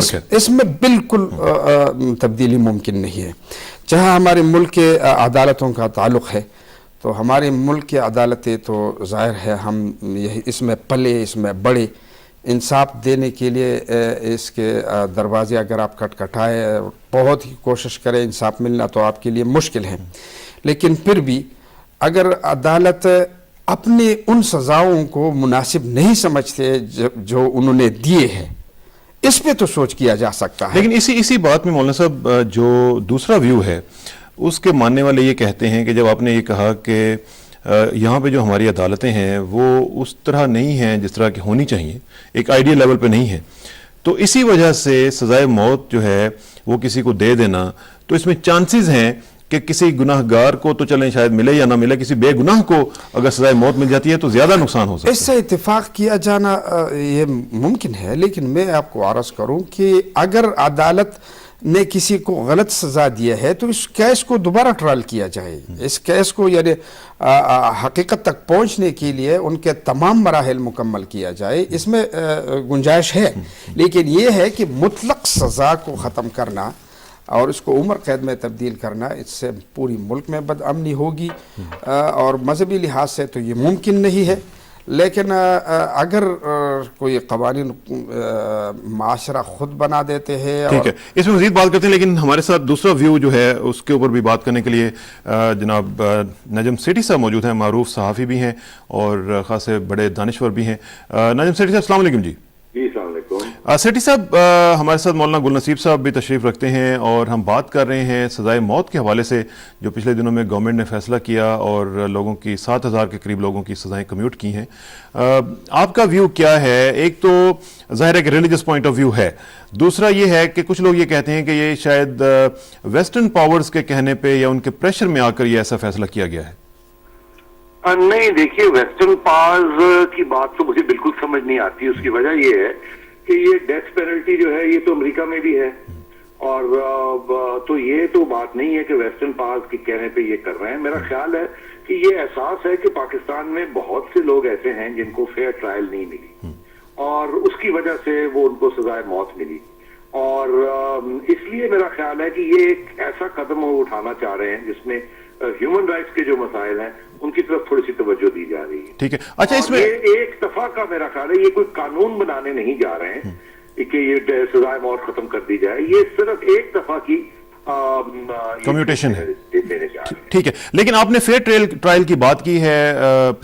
فرق ہے؟ اس میں بالکل تبدیلی ممکن نہیں ہے. جہاں ہمارے ملک کے عدالتوں کا تعلق ہے تو ہمارے ملک کی عدالتیں تو ظاہر ہے ہم یہی اس میں پلے، اس میں بڑے، انصاف دینے کے لیے اس کے دروازے اگر آپ کھٹکھٹائے بہت ہی کوشش کریں انصاف ملنا تو آپ کے لیے مشکل ہے. لیکن پھر بھی اگر عدالت اپنے ان سزاؤں کو مناسب نہیں سمجھتے جو انہوں نے دیے ہیں، اس پہ تو سوچ کیا جا سکتا ہے. لیکن اسی بات میں مولانا صاحب جو دوسرا ویو ہے اس کے ماننے والے یہ کہتے ہیں کہ جب آپ نے یہ کہا کہ یہاں پہ جو ہماری عدالتیں ہیں وہ اس طرح نہیں ہیں جس طرح کی ہونی چاہیے، ایک آئیڈیل لیول پہ نہیں ہے، تو اسی وجہ سے سزائے موت جو ہے وہ کسی کو دے دینا، تو اس میں چانسز ہیں کہ کسی گناہ گار کو تو چلیں شاید ملے یا نہ ملے، کسی بے گناہ کو اگر سزائے موت مل جاتی ہے تو زیادہ نقصان ہو سکتا ہے. اس سے اتفاق کیا جانا یہ ممکن ہے، لیکن میں آپ کو عرض کروں کہ اگر عدالت نے کسی کو غلط سزا دیا ہے تو اس کیس کو دوبارہ ٹرائل کیا جائے. اس کیس کو یعنی حقیقت تک پہنچنے کے لیے ان کے تمام مراحل مکمل کیا جائے، اس میں گنجائش ہے. لیکن یہ ہے کہ مطلق سزا کو ختم کرنا اور اس کو عمر قید میں تبدیل کرنا، اس سے پوری ملک میں بدامنی ہوگی اور مذہبی لحاظ سے تو یہ ممکن نہیں ہے. لیکن اگر کوئی قوانین معاشرہ خود بنا دیتے ہیں. ٹھیک ہے، اس میں مزید بات کرتے ہیں، لیکن ہمارے ساتھ دوسرا ویو جو ہے اس کے اوپر بھی بات کرنے کے لیے جناب نجم سیٹھی صاحب موجود ہیں، معروف صحافی بھی ہیں اور خاصے بڑے دانشور بھی ہیں. نجم سیٹھی صاحب السلام علیکم. جی السلام علیکم. سیٹھی صاحب ہمارے ساتھ مولانا گل نصیب صاحب بھی تشریف رکھتے ہیں اور ہم بات کر رہے ہیں سزائے موت کے حوالے سے جو پچھلے دنوں میں گورنمنٹ نے فیصلہ کیا اور لوگوں کی 7,000 کے قریب لوگوں کی سزائیں کمیوٹ کی ہیں. آپ کا ویو کیا ہے؟ ایک تو ظاہر ہے کہ ریلیجس پوائنٹ آف ویو ہے، دوسرا یہ ہے کہ کچھ لوگ یہ کہتے ہیں کہ یہ شاید ویسٹرن پاورز کے کہنے پہ یا ان کے پریشر میں آ کر یہ ایسا فیصلہ کیا گیا ہے. نہیں، دیکھیے ویسٹرن پاورز کی بات تو مجھے بالکل سمجھ نہیں آتی. اس کی وجہ یہ ہے کہ یہ ڈیتھ پینلٹی جو ہے یہ تو امریکہ میں بھی ہے، اور تو یہ تو بات نہیں ہے کہ ویسٹرن پاورز کے کہنے پہ یہ کر رہے ہیں. میرا خیال ہے کہ یہ احساس ہے کہ پاکستان میں بہت سے لوگ ایسے ہیں جن کو فیئر ٹرائل نہیں ملی اور اس کی وجہ سے وہ ان کو سزائے موت ملی، اور اس لیے میرا خیال ہے کہ یہ ایک ایسا قدم وہ اٹھانا چاہ رہے ہیں جس میں ہیومن رائٹس کے جو مسائل ہیں ان کی طرف تھوڑی سی توجہ دی جا رہی ہے. ٹھیک ہے، اچھا اس میں یہ ایک دفعہ کا میرا خیال ہے، یہ کوئی قانون بنانے نہیں جا رہے ہیں کہ یہ سزائے موت ختم کر دی جائے، یہ صرف ایک دفعہ کی کمیوٹیشن ہے. ٹھیک ہے، لیکن آپ نے فیئر ٹرائل کی بات کی ہے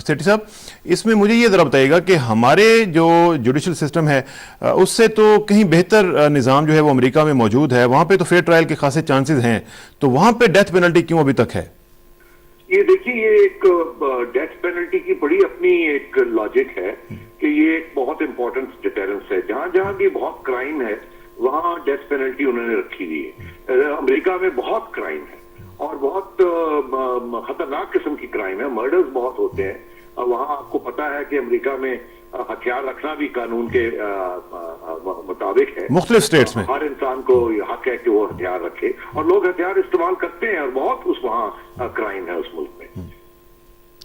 سیٹھی صاحب، اس میں مجھے یہ ذرا بتائیے گا کہ ہمارے جو جوڈیشل سسٹم ہے اس سے تو کہیں بہتر نظام جو ہے وہ امریکہ میں موجود ہے، وہاں پہ تو فیئر ٹرائل کے خاصے چانسز ہیں، تو وہاں پہ ڈیتھ پینلٹی کیوں ابھی تک ہے؟ یہ دیکھیے، یہ ایک ڈیتھ پینلٹی کی بڑی اپنی ایک لاجک ہے کہ یہ ایک بہت امپورٹنٹ ڈیٹرنس ہے. جہاں جہاں بھی بہت کرائم ہے وہاں ڈیتھ پینلٹی انہوں نے رکھی ہوئی ہے. امریکہ میں بہت کرائم ہے اور بہت خطرناک قسم کی کرائم ہے، مرڈرز بہت ہوتے ہیں. وہاں آپ کو پتا ہے کہ امریکہ میں ہتھیار رکھنا بھی قانون کے مطابق ہے، مختلف اسٹیٹس میں ہر انسان کو حق ہے کہ وہ ہتھیار رکھے، اور لوگ ہتھیار استعمال کرتے ہیں اور بہت وہاں کرائم ہے اس ملک میں.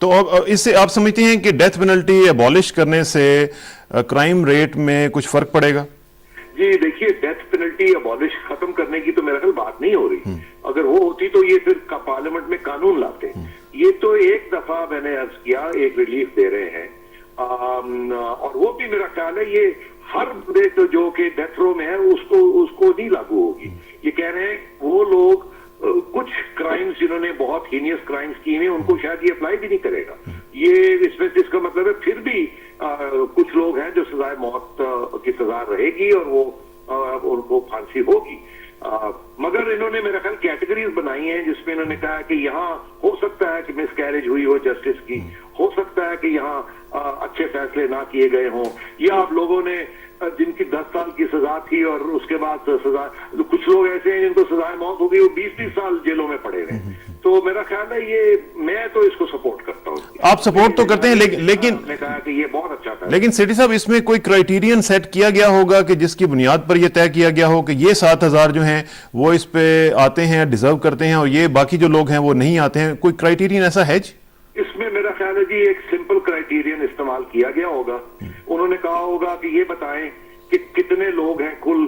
تو اس سے آپ سمجھتے ہیں کہ ڈیتھ پینلٹی ایبالش کرنے سے کرائم ریٹ میں کچھ فرق پڑے گا؟ جی دیکھیے، ڈیتھ پینلٹی ایبالش ختم کرنے کی تو میرا خیال بات نہیں ہو رہی. اگر وہ ہوتی تو یہ پھر پارلیمنٹ میں قانون لاتے. یہ تو ایک دفعہ میں نے عرض کیا ایک ریلیف دے رہے ہیں، اور وہ بھی میرا خیال ہے یہ ہر بندے کو جو کہ ڈیتھ رو میں ہے اس کو نہیں لاگو ہوگی. یہ کہہ رہے ہیں وہ لوگ کچھ کرائمز جنہوں نے بہت ہینیس کرائمز کی ہیں ان کو شاید یہ اپلائی بھی نہیں کرے گا. یہ اس کا مطلب ہے پھر بھی کچھ لوگ ہیں جو سزائے موت کی سزا رہے گی اور وہ ان کو پھانسی ہوگی. مگر انہوں نے میرا خیال کیٹیگریز بنائی ہیں جس میں انہوں نے کہا کہ یہاں ہو سکتا ہے کہ مس کیریج ہوئی ہو جسٹس کی، ہو سکتا ہے کہ یہاں اچھے فیصلے نہ کیے گئے ہوں، یا آپ لوگوں نے جن کی 10 سال کی سزا تھی اور اس کے بعد سزا، کچھ لوگ ایسے ہیں جن کو سزائے موت ہو گئی وہ 20-20 سال جیلوں میں پڑے رہے. تو میرا خیال ہے یہ میں تو اس کو سپورٹ کرتا ہوں. آپ سپورٹ تو کرتے ہیں لیکن نے کہا کہ یہ بہت اچھا تھا. لیکن سیٹھی صاحب اس میں کوئی کرائیٹیرین سیٹ کیا گیا ہوگا کہ جس کی بنیاد پر یہ طے کیا گیا ہو کہ یہ 7,000 جو ہیں وہ اس پہ آتے ہیں، ڈیزرو کرتے ہیں، اور یہ باقی جو لوگ ہیں وہ نہیں آتے ہیں؟ کوئی کرائیٹیرین ایسا ہے؟ اس میں میرا خیال ہے جی ایک سمپل کرائیٹیرین استعمال کیا گیا ہوگا. انہوں نے کہا ہوگا کہ یہ بتائیں کہ کتنے لوگ ہیں کل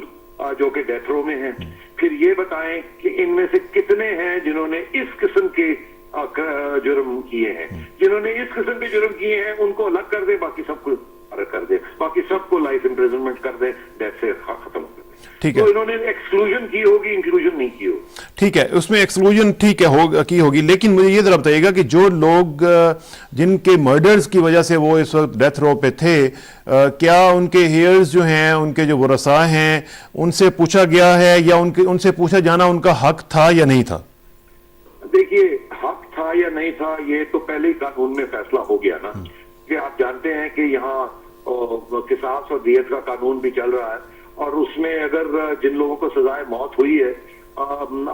جو کہ ڈیتھ رو میں ہیں. پھر یہ بتائیں کہ ان میں سے کتنے ہیں جنہوں نے اس قسم کے جرم کیے ہیں. جنہوں نے اس قسم کے جرم کیے ہیں ان کو الگ کر دے, باقی سب کو کر دے, باقی سب کو لائف امپریزنمنٹ کر دے, ڈیتھ سے ختم کر دے. ٹھیک ہے, تو انہوں نے ایکسکلوژن کی ہوگی, انکلوژن نہیں کی ہوگی. ٹھیک ہے, اس میں ایکسکلوژن ٹھیک ہے کی ہوگی, لیکن مجھے یہ ذرا بتائیے گا کہ جو لوگ جن کے مرڈرز کی وجہ سے وہ اس وقت ڈیتھ رو پہ تھے, کیا ان کے ہیئرز جو ہیں, ان کے جو ورثاء ہیں, ان سے پوچھا گیا ہے یا ان سے پوچھا جانا ان کا حق تھا یا نہیں تھا؟ دیکھیے, حق تھا یا نہیں تھا یہ تو پہلے ہی قانون میں فیصلہ ہو گیا نا, کہ آپ جانتے ہیں کہ یہاں قصاص اور دیت کا قانون بھی چل رہا ہے, اور اس میں اگر جن لوگوں کو سزائے موت ہوئی ہے,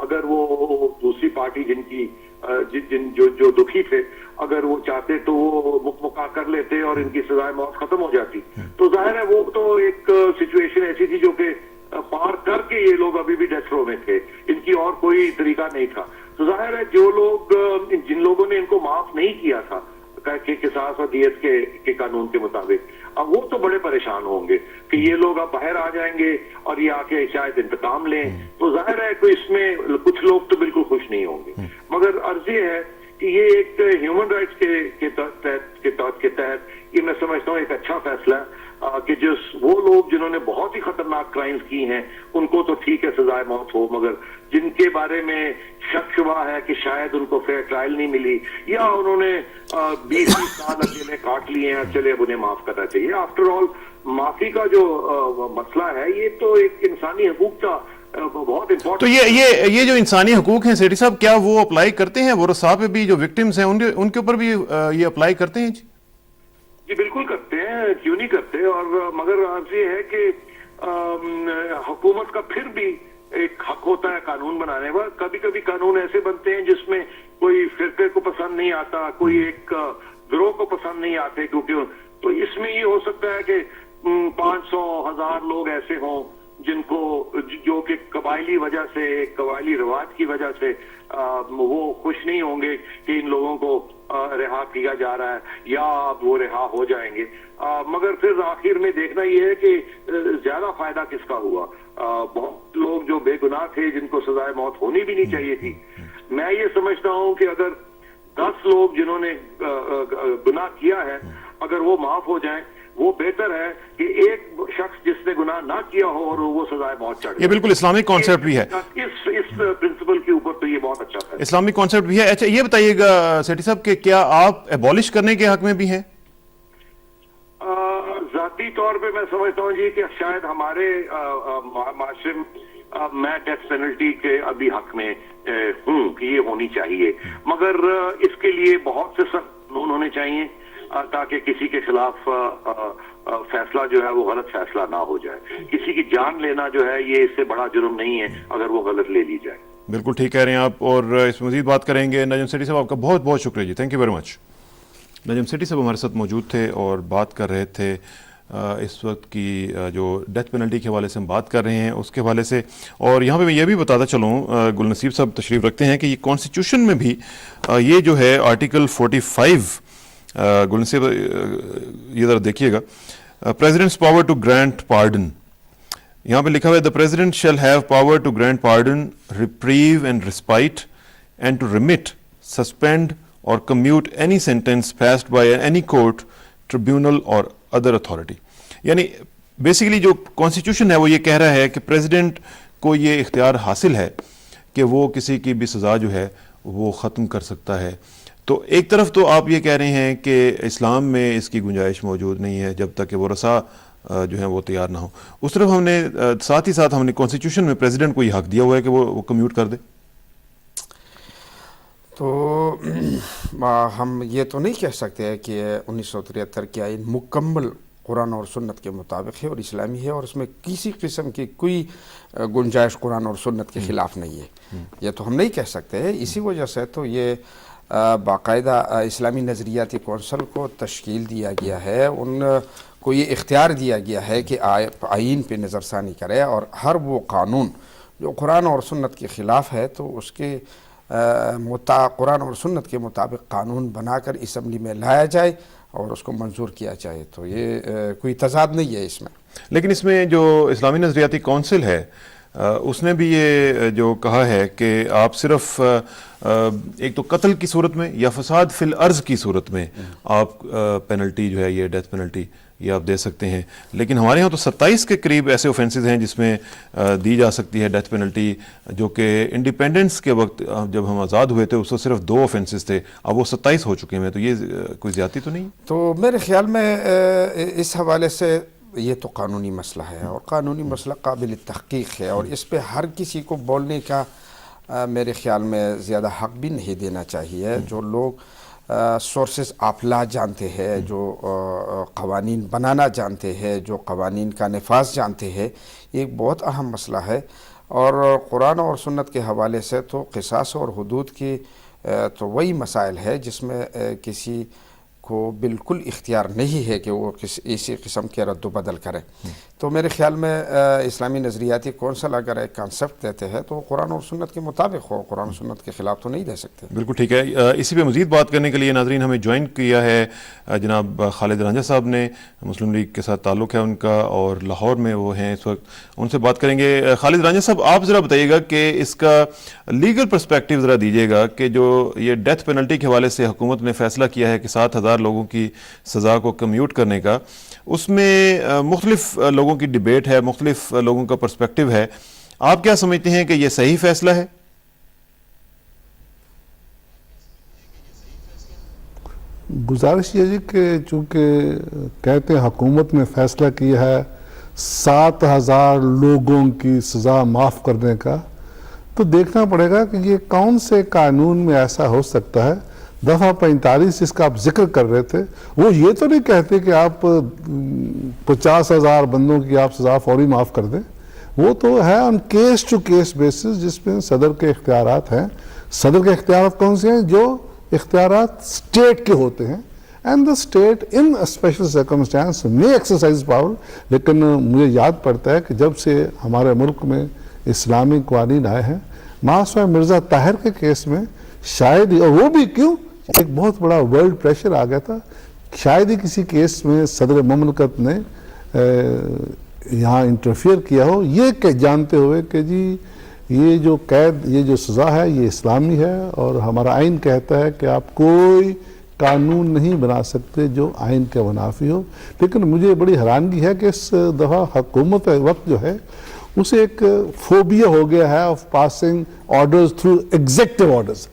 اگر وہ دوسری پارٹی جن کی جو دکھی تھے, اگر وہ چاہتے تو وہ مکمکا کر لیتے اور ان کی سزائے موت ختم ہو جاتی. تو ظاہر ہے وہ تو ایک سچویشن ایسی تھی جو کہ پار کر کے یہ لوگ ابھی بھی ڈیتھ رو میں تھے, ان کی اور کوئی طریقہ نہیں تھا. تو ظاہر ہے جو لوگ جن لوگوں نے ان کو معاف نہیں کیا تھا کہ قصاص اور دیت کے قانون کے مطابق, اب وہ تو بڑے پریشان ہوں گے کہ یہ لوگ اب باہر آ جائیں گے اور یہ آ کے شاید انتقام لیں. تو ظاہر ہے کہ اس میں کچھ لوگ تو بالکل خوش نہیں ہوں گے, مگر عرض یہ ہے کہ یہ ایک ہیومن رائٹس کے تحت یہ میں سمجھتا ہوں ایک اچھا فیصلہ ہے کہ وہ لوگ جنہوں نے بہت ہی خطرناک کرائمز کی ہیں ان کو تو ٹھیک ہے سزائے موت ہو, مگر جن کے بارے میں شک شبہ ہے کہ شاید ان کو فیئر ٹرائل نہیں ملی یا انہوں نے 20 سال اکیلے کاٹ لیے ہیں, چلے اب انہیں معاف کرنا چاہیے. آفٹر آل معافی کا جو مسئلہ ہے یہ تو ایک انسانی حقوق کا بہت امپورٹنٹ. تو یہ جو انسانی حقوق ہیں سیٹھی صاحب, کیا وہ اپلائی کرتے ہیں ورثاء پہ بھی, جو وکٹمز ہیں ان کے اوپر بھی یہ اپلائی کرتے ہیں؟ جی بالکل کرتے ہیں, کیوں نہیں کرتے. اور مگر عرض یہ ہے کہ حکومت کا پھر بھی ایک حق ہوتا ہے قانون بنانے کا. کبھی کبھی قانون ایسے بنتے ہیں جس میں کوئی فرقے کو پسند نہیں آتا, کوئی ایک گروہ کو پسند نہیں آتے, کیونکہ تو اس میں یہ ہو سکتا ہے کہ 500,000 لوگ ایسے ہوں جن کو جو کہ قبائلی وجہ سے, قبائلی رواج کی وجہ سے وہ خوش نہیں ہوں گے کہ ان لوگوں کو رہا کیا جا رہا ہے یا وہ رہا ہو جائیں گے. مگر پھر آخر میں دیکھنا یہ ہے کہ زیادہ فائدہ کس کا ہوا. بہت لوگ جو بے گناہ تھے جن کو سزائے موت ہونی بھی نہیں چاہیے تھی. میں یہ سمجھتا ہوں کہ اگر 10 لوگ جنہوں نے گناہ کیا ہے اگر وہ معاف ہو جائیں, وہ بہتر ہے کہ ایک شخص جس نے گناہ نہ کیا ہو اور وہ سزائے موت چڑھ. یہ بالکل اسلامک کانسیپٹ بھی ہے, اس پرنسپل کے اوپر تو یہ بہت اچھا ہے, اسلامک کانسیپٹ بھی ہے. اچھا یہ بتائیے گا سیٹھی صاحب کہ کیا آپ ایبولش کرنے کے حق میں بھی ہیں؟ ذاتی طور پہ میں سمجھتا ہوں جی کہ شاید ہمارے معاشرے میں ڈیتھ پینلٹی کے ابھی حق میں ہوں کہ یہ ہونی چاہیے, مگر اس کے لیے بہت سے سخت قانون ہونے چاہیے تاکہ کسی کے خلاف فیصلہ جو ہے وہ غلط فیصلہ نہ ہو جائے. کسی کی جان لینا جو ہے یہ اس سے بڑا جرم نہیں ہے اگر وہ غلط لے لی جائے. بالکل ٹھیک کہہ رہے ہیں آپ, اور اس میں مزید بات کریں گے. نجم سیٹھی صاحب آپ کا بہت بہت شکریہ جی, thank you very much. Najam Sethi صاحب ہمارے ساتھ موجود تھے اور بات کر رہے تھے اس وقت کی جو ڈیتھ پینلٹی کے حوالے سے ہم بات کر رہے ہیں اس کے حوالے سے. اور یہاں پہ میں یہ بھی بتاتا چلوں, گل نصیب صاحب تشریف رکھتے ہیں کہ یہ کانسٹیٹیوشن میں بھی یہ جو ہے آرٹیکل 45, گل نصیب یہ ذرا دیکھیے گا, president's power to grant pardon. یہاں پہ لکھا ہوا ہے the president shall have power to grant pardon, reprieve and respite and to remit, suspend or commute any sentence passed by any court, tribunal or other authority. یعنی basically جو constitution ہے وہ یہ کہہ رہا ہے کہ پریزیڈنٹ کو یہ اختیار حاصل ہے کہ وہ کسی کی بھی سزا جو ہے وہ ختم کر سکتا ہے. تو ایک طرف تو آپ یہ کہہ رہے ہیں کہ اسلام میں اس کی گنجائش موجود نہیں ہے جب تک کہ ورثاء جو ہیں وہ تیار نہ ہو. اس طرف ہم نے ساتھ ہی ساتھ ہم نے کانسٹیٹیوشن میں پریزیڈنٹ کو یہ حق دیا ہوا ہے کہ وہ کمیوٹ کر دے. تو ہم یہ تو نہیں کہہ سکتے کہ 1973 کی آئین مکمل قرآن اور سنت کے مطابق ہے اور اسلامی ہے اور اس میں کسی قسم کی کوئی گنجائش قرآن اور سنت کے خلاف نہیں ہے, یہ تو ہم نہیں کہہ سکتے. اسی وجہ سے تو یہ باقاعدہ اسلامی نظریاتی کونسل کو تشکیل دیا گیا ہے, ان کو یہ اختیار دیا گیا ہے کہ آئین پہ نظر ثانی کرے اور ہر وہ قانون جو قرآن اور سنت کے خلاف ہے تو اس کے قرآن اور سنت کے مطابق قانون بنا کر اسمبلی میں لایا جائے اور اس کو منظور کیا جائے. تو یہ کوئی تضاد نہیں ہے اس میں. لیکن اس میں جو اسلامی نظریاتی کونسل ہے اس نے بھی یہ جو کہا ہے کہ آپ صرف ایک تو قتل کی صورت میں یا فساد فی الارض کی صورت میں آپ پینلٹی جو ہے یہ ڈیتھ پینلٹی یہ آپ دے سکتے ہیں، لیکن ہمارے ہاں تو 27 کے قریب ایسے اوفینسز ہیں جس میں دی جا سکتی ہے ڈیتھ پینلٹی، جو کہ انڈیپینڈنس کے وقت جب ہم آزاد ہوئے تھے اس وقت صرف 2 اوفینسز تھے، اب وہ 27 ہو چکے ہیں، تو یہ کوئی زیادتی تو نہیں؟ تو میرے خیال میں اس حوالے سے یہ تو قانونی مسئلہ ہے، اور قانونی مسئلہ قابل تحقیق ہے، اور اس پہ ہر کسی کو بولنے کا میرے خیال میں زیادہ حق بھی نہیں دینا چاہیے۔ جو لوگ سورسز آف لا جانتے ہیں، جو قوانین بنانا جانتے ہیں، جو قوانین کا نفاذ جانتے ہیں، یہ ایک بہت اہم مسئلہ ہے۔ اور قرآن اور سنت کے حوالے سے تو قصاص اور حدود کی تو وہی مسائل ہے جس میں کسی کو بالکل اختیار نہیں ہے کہ وہ اسی قسم کے رد و بدل کرے۔ تو میرے خیال میں اسلامی نظریاتی کونسل اگر ایک کانسیپٹ دیتے ہیں تو قرآن اور سنت کے مطابق ہو، قرآن و سنت کے خلاف تو نہیں دے سکتے۔ بالکل ٹھیک ہے۔ اسی پہ مزید بات کرنے کے لیے ناظرین ہمیں جوائن کیا ہے جناب خالد رانجھا صاحب نے، مسلم لیگ کے ساتھ تعلق ہے ان کا، اور لاہور میں وہ ہیں اس وقت، ان سے بات کریں گے۔ خالد رانجھا صاحب، آپ ذرا بتائیے گا کہ اس کا لیگل پرسپیکٹیو ذرا دیجیے گا کہ جو یہ ڈیتھ پینلٹی کے حوالے سے حکومت نے فیصلہ کیا ہے کہ 7,000 لوگوں کی سزا کو کمیوٹ کرنے کا، اس میں مختلف لوگوں کی ڈیبیٹ ہے، مختلف لوگوں کا پرسپیکٹیو ہے، آپ کیا سمجھتے ہیں کہ یہ صحیح فیصلہ ہے؟ گزارش یہ جی کہ چونکہ کہتے ہیں حکومت نے فیصلہ کیا ہے 7,000 لوگوں کی سزا معاف کرنے کا، تو دیکھنا پڑے گا کہ یہ کون سے قانون میں ایسا ہو سکتا ہے۔ دفعہ 45 جس کا آپ ذکر کر رہے تھے، وہ یہ تو نہیں کہتے کہ آپ 50,000 بندوں کی آپ سزا فوری معاف کر دیں، وہ تو ہے in case to case basis, جس میں صدر کے اختیارات ہیں۔ صدر کے اختیارات کون سے ہیں؟ جو اختیارات اسٹیٹ کے ہوتے ہیں، and the state in special circumstances میں ایکسرسائز پاور۔ لیکن مجھے یاد پڑتا ہے کہ جب سے ہمارے ملک میں اسلامی قوانین آئے ہیں، ماسوائے مرزا طاہر کے کیس میں شاید ہی، اور وہ بھی کیوں، ایک بہت بڑا ورلڈ پریشر آ گیا تھا، شاید ہی کسی کیس میں صدر مملکت نے یہاں انٹرفیئر کیا ہو، یہ کہ جانتے ہوئے کہ جی یہ جو قید، یہ جو سزا ہے یہ اسلامی ہے، اور ہمارا آئین کہتا ہے کہ آپ کوئی قانون نہیں بنا سکتے جو آئین کے منافی ہو۔ لیکن مجھے بڑی حیرانگی ہے کہ اس دفعہ حکومت وقت جو ہے اسے ایک فوبیا ہو گیا ہے of passing orders through executive orders.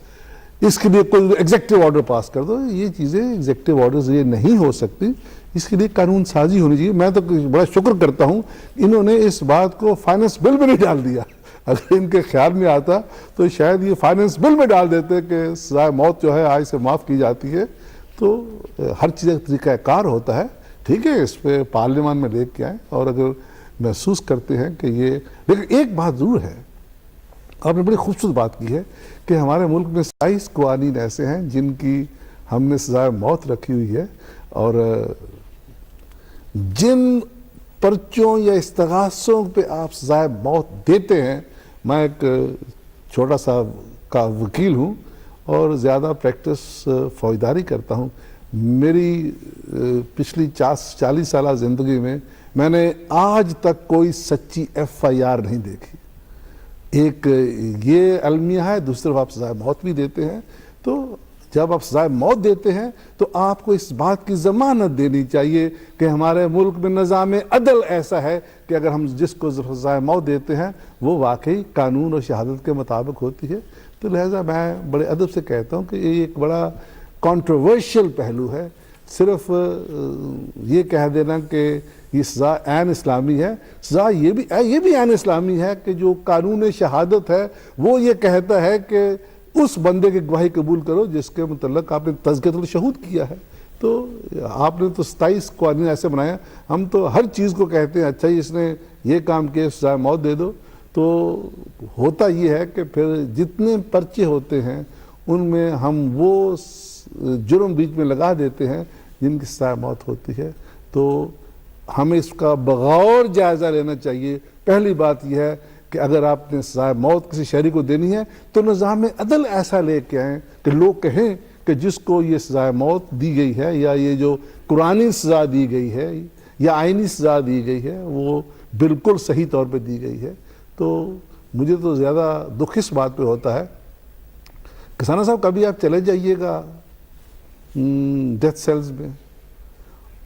اس کے لیے کوئی ایگزیکٹو آرڈر پاس کر دو، یہ چیزیں ایگزیکٹو آرڈرز یہ نہیں ہو سکتی، اس کے لیے قانون سازی ہونی چاہیے۔ میں تو بڑا شکر کرتا ہوں انہوں نے اس بات کو فائنانس بل میں نہیں ڈال دیا، اگر ان کے خیال میں آتا تو شاید یہ فائنانس بل میں ڈال دیتے کہ سزائے موت جو ہے آج سے معاف کی جاتی ہے۔ تو ہر چیز کا طریقہ کار ہوتا ہے، ٹھیک ہے، اس پہ پارلیمان میں لے کے آئیں، اور اگر محسوس کرتے ہیں کہ یہ، لیکن ایک بات ضرور ہے، آپ نے بڑی خوبصورت بات کی ہے کہ ہمارے ملک میں 27 قوانین ایسے ہیں جن کی ہم نے سزائے موت رکھی ہوئی ہے، اور جن پرچوں یا استغاثوں پہ آپ سزائے موت دیتے ہیں، میں ایک چھوٹا سا کا وکیل ہوں اور زیادہ پریکٹس فوجداری کرتا ہوں۔ میری پچھلی 40 سالہ زندگی میں نے آج تک کوئی سچی FIR نہیں دیکھی۔ ایک یہ المیہ ہے، دوسری طرف آپ سزائے موت بھی دیتے ہیں، تو جب آپ سزائے موت دیتے ہیں تو آپ کو اس بات کی ضمانت دینی چاہیے کہ ہمارے ملک میں نظام عدل ایسا ہے کہ اگر ہم جس کو سزائے موت دیتے ہیں وہ واقعی قانون اور شہادت کے مطابق ہوتی ہے۔ تو لہٰذا میں بڑے ادب سے کہتا ہوں کہ یہ ایک بڑا کنٹروورشل پہلو ہے، صرف یہ کہہ دینا کہ یہ سزا عین اسلامی ہے۔ سزا یہ بھی عین اسلامی ہے کہ جو قانون شہادت ہے وہ یہ کہتا ہے کہ اس بندے کی گواہی قبول کرو جس کے متعلق آپ نے تزکیۃ الشہود کیا ہے۔ تو آپ نے تو 27 قوانین ایسے بنایا، ہم تو ہر چیز کو کہتے ہیں اچھا اس نے یہ کام کیا سزائے موت دے دو۔ تو ہوتا یہ ہے کہ پھر جتنے پرچے ہوتے ہیں ان میں ہم وہ جرم بیچ میں لگا دیتے ہیں جن کی سزائے موت ہوتی ہے۔ تو ہمیں اس کا بغور جائزہ لینا چاہیے۔ پہلی بات یہ ہے کہ اگر آپ نے سزائے موت کسی شہری کو دینی ہے تو نظام عدل ایسا لے کے آئیں کہ لوگ کہیں کہ جس کو یہ سزائے موت دی گئی ہے یا یہ جو قرآنی سزا دی گئی ہے یا آئینی سزا دی گئی ہے وہ بالکل صحیح طور پہ دی گئی ہے. تو مجھے تو زیادہ دکھ اس بات پہ ہوتا ہے کہ ثنا صاحب کبھی آپ چلے جائیے گا ڈیتھ سیلز میں,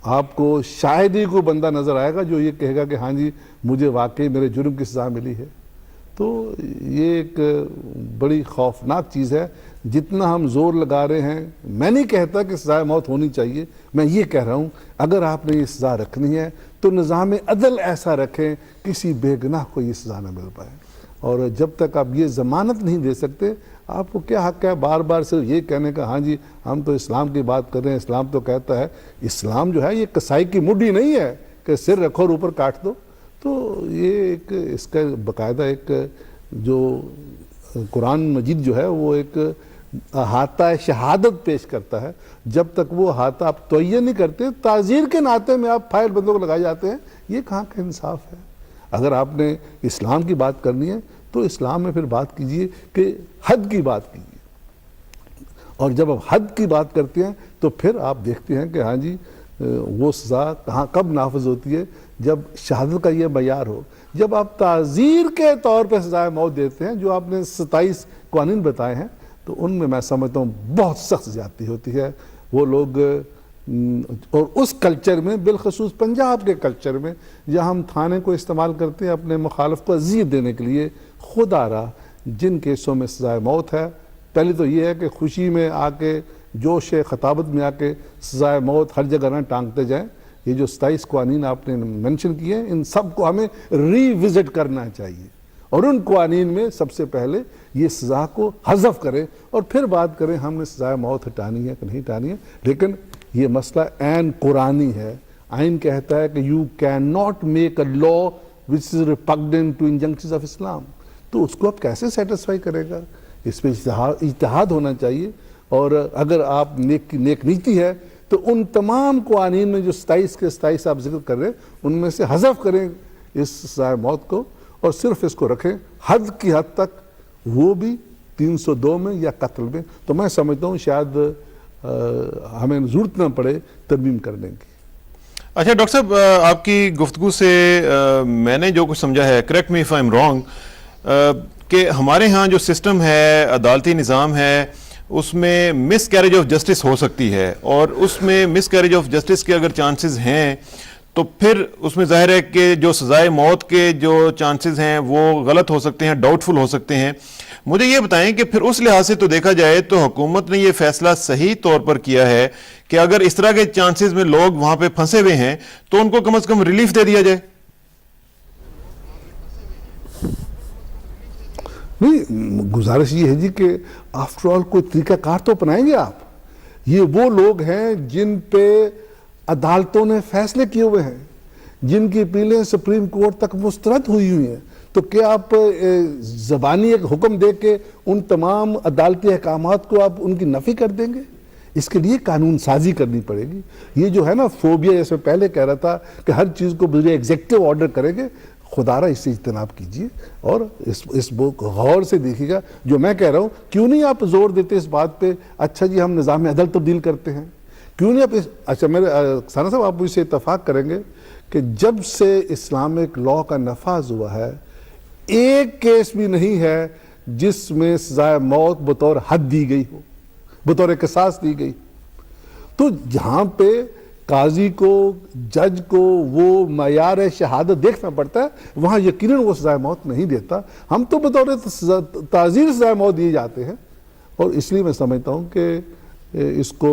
آپ کو شاید ہی کوئی بندہ نظر آئے گا جو یہ کہے گا کہ ہاں جی مجھے واقعی میرے جرم کی سزا ملی ہے. تو یہ ایک بڑی خوفناک چیز ہے. جتنا ہم زور لگا رہے ہیں, میں نہیں کہتا کہ سزائے موت ہونی چاہیے, میں یہ کہہ رہا ہوں اگر آپ نے یہ سزا رکھنی ہے تو نظام عدل ایسا رکھیں کسی بے گناہ کو یہ سزا نہ مل پائے. اور جب تک آپ یہ ضمانت نہیں دے سکتے, آپ کو کیا حق ہے بار بار صرف یہ کہنے کا ہاں جی ہم تو اسلام کی بات کر رہے ہیں, اسلام تو کہتا ہے. اسلام جو ہے یہ کسائی کی مڈی نہیں ہے کہ سر رکھو اور اوپر کاٹ دو. تو یہ ایک اس کا باقاعدہ ایک جو قرآن مجید جو ہے وہ ایک احاطہ شہادت پیش کرتا ہے. جب تک وہ احاطہ آپ تویہ نہیں کرتے, تعزیر کے ناطے میں آپ فائل بندوں کو لگائے جاتے ہیں. یہ کہاں کا انصاف ہے؟ اگر آپ نے اسلام کی بات کرنی ہے تو اسلام میں پھر بات کیجئے کہ حد کی بات کیجئے, اور جب آپ حد کی بات کرتے ہیں تو پھر آپ دیکھتے ہیں کہ ہاں جی وہ سزا کہاں کب نافذ ہوتی ہے, جب شہادت کا یہ معیار ہو. جب آپ تعزیر کے طور پہ سزائے موت دیتے ہیں جو آپ نے 27 قوانین بتائے ہیں, تو ان میں سمجھتا ہوں بہت سخت زیادتی ہوتی ہے. وہ لوگ اور اس کلچر میں, بالخصوص پنجاب کے کلچر میں, جہاں ہم تھانے کو استعمال کرتے ہیں اپنے مخالف کو اذیت دینے کے لیے, خدا را جن کیسوں میں سزائے موت ہے, پہلی تو یہ ہے کہ خوشی میں آ کے, جوش خطابت میں آ کے سزائے موت ہر جگہ نہ ٹانگتے جائیں. یہ جو 27 قوانین آپ نے منشن کیے ہیں, ان سب کو ہمیں ری وزٹ کرنا چاہیے, اور ان قوانین میں سب سے پہلے یہ سزا کو حذف کریں, اور پھر بات کریں ہم نے سزائے موت ہٹانی ہے کہ نہیں ہٹانی ہے. لیکن یہ مسئلہ عین قرآنی ہے. آئین کہتا ہے کہ you can not make a law which is repugnant to injunctions of Islam. تو اس کو آپ کیسے سیٹسفائی کرے گا؟ اس پہ اجتہاد ہونا چاہیے. اور اگر آپ نیک نیتی ہے تو ان تمام قوانین میں جو 27 کے 27 آپ ذکر کر رہے ہیں, ان میں سے حذف کریں اس سزائے موت کو, اور صرف اس کو رکھیں حد کی حد تک, وہ بھی 302 میں یا قتل میں. تو میں سمجھتا ہوں شاید ہمیں ضرورت نہ پڑے ترمیم کرنے کی. اچھا ڈاکٹر صاحب, آپ کی گفتگو سے میں نے جو کچھ سمجھا ہے, correct me if I am wrong, کہ ہمارے ہاں جو سسٹم ہے, عدالتی نظام ہے, اس میں مس کیریج آف جسٹس ہو سکتی ہے, اور اس میں مس کیریج آف جسٹس کے اگر چانسز ہیں تو پھر اس میں ظاہر ہے کہ جو سزائے موت کے جو چانسز ہیں وہ غلط ہو سکتے ہیں, ڈاؤٹ فل ہو سکتے ہیں. مجھے یہ بتائیں کہ پھر اس لحاظ سے تو دیکھا جائے تو حکومت نے یہ فیصلہ صحیح طور پر کیا ہے کہ اگر اس طرح کے چانسز میں لوگ وہاں پہ پھنسے ہوئے ہیں تو ان کو کم از کم ریلیف دے دیا جائے. نہیں, گزارش یہ ہے جی کہ آفٹر آل کوئی طریقہ کار تو اپنائیں گے آپ. یہ وہ لوگ ہیں جن پہ عدالتوں نے فیصلے کیے ہوئے ہیں, جن کی اپیلیں سپریم کورٹ تک مسترد ہوئی ہوئی ہیں. تو کیا آپ زبانی ایک حکم دے کے ان تمام عدالتی احکامات کو آپ ان کی نفی کر دیں گے؟ اس کے لیے قانون سازی کرنی پڑے گی. یہ جو ہے نا فوبیا, جیسے پہلے کہہ رہا تھا کہ ہر چیز کو بجائے ایگزیکٹو آرڈر کریں گے, خدا را اس سے اجتناب کیجئے اور اس بک غور سے دیکھیے گا. جو میں کہہ رہا ہوں, کیوں نہیں آپ زور دیتے اس بات پہ, اچھا جی ہم نظام عدل تبدیل کرتے ہیں, کیوں نہیں آپ اچھا میرے ثنا صاحب آپ مجھ سے اتفاق کریں گے کہ جب سے اسلامک لا کا نفاذ ہوا ہے, ایک کیس بھی نہیں ہے جس میں سزائے موت بطور حد دی گئی ہو, بطور قصاص دی گئی. تو جہاں پہ قاضی کو, جج کو وہ معیار شہادت دیکھنا پڑتا ہے, وہاں یقیناً وہ سزائے موت نہیں دیتا. ہم تو بطور تعزیر سزائے موت دیے جاتے ہیں. اور اس لیے میں سمجھتا ہوں کہ اس کو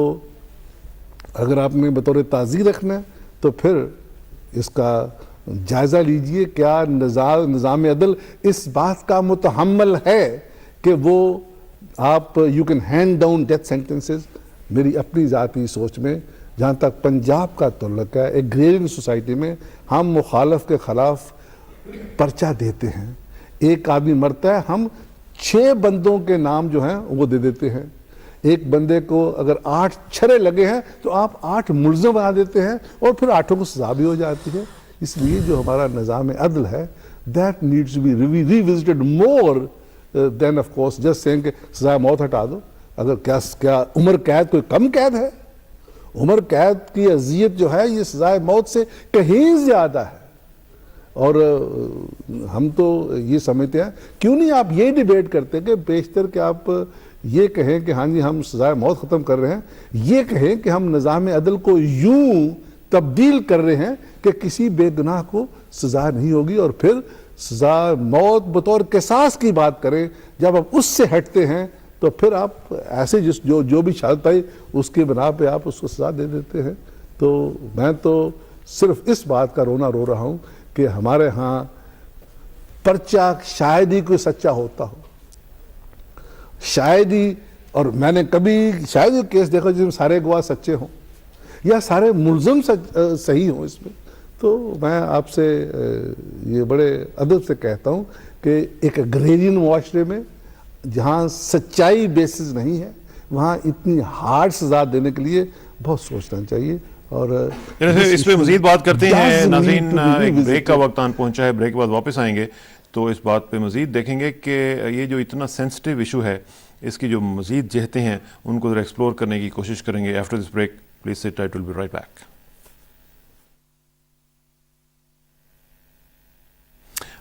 اگر آپ نے بطور تعزیر رکھنا ہے تو پھر اس کا جائزہ لیجئے, کیا نظام عدل اس بات کا متحمل ہے کہ وہ آپ you can hand down death sentences. میری اپنی ذاتی سوچ میں جہاں تک پنجاب کا تعلق ہے, ایک گریڈنگ سوسائٹی میں ہم مخالف کے خلاف پرچہ دیتے ہیں, ایک آدمی مرتا ہے, ہم 6 بندوں کے نام جو ہیں وہ دے دیتے ہیں. ایک بندے کو اگر 8 چھرے لگے ہیں تو آپ 8 ملزم بنا دیتے ہیں, اور پھر 8 کو سزا بھی ہو جاتی ہے. اس لیے جو ہمارا نظام عدل ہے, that needs to be revisited more than of course just saying کہ سزا موت ہٹا دو. اگر کیا عمر قید کوئی کم قید ہے؟ عمر قید کی اذیت جو ہے یہ سزائے موت سے کہیں زیادہ ہے. اور ہم تو یہ سمجھتے ہیں کیوں نہیں آپ یہ ڈیبیٹ کرتے کہ بیشتر کہ آپ یہ کہیں کہ ہاں جی ہم سزائے موت ختم کر رہے ہیں, یہ کہیں کہ ہم نظام عدل کو یوں تبدیل کر رہے ہیں کہ کسی بے گناہ کو سزا نہیں ہوگی, اور پھر سزا موت بطور قصاص کی بات کریں. جب آپ اس سے ہٹتے ہیں تو پھر آپ ایسے جو بھی شہادت پائی اس کی بنا پہ آپ اس کو سزا دے دیتے ہیں. تو میں تو صرف اس بات کا رونا رو رہا ہوں کہ ہمارے ہاں پرچہ شاید ہی کوئی سچا ہوتا ہو, شاید ہی, اور میں نے کبھی شاید ہی کیس دیکھا جس میں سارے گواہ سچے ہوں یا سارے ملزم صحیح ہوں اس میں. تو میں آپ سے یہ بڑے ادب سے کہتا ہوں کہ ایک اگریرین معاشرے میں جہاں سچائی بیسس نہیں ہے وہاں اتنی ہارڈ سزا دینے کے لیے بہت سوچنا چاہیے. اور اس پہ مزید بات کرتے ہیں ناظرین, ایک بریک کا وقت آن پہنچا ہے, بریک کے بعد واپس آئیں گے تو اس بات پہ مزید دیکھیں گے کہ یہ جو اتنا سینسٹیو ایشو ہے اس کی جو مزید جہتیں ہیں ان کو ذرا ایکسپلور کرنے کی کوشش کریں گے. After this break please sit tight, will be right back.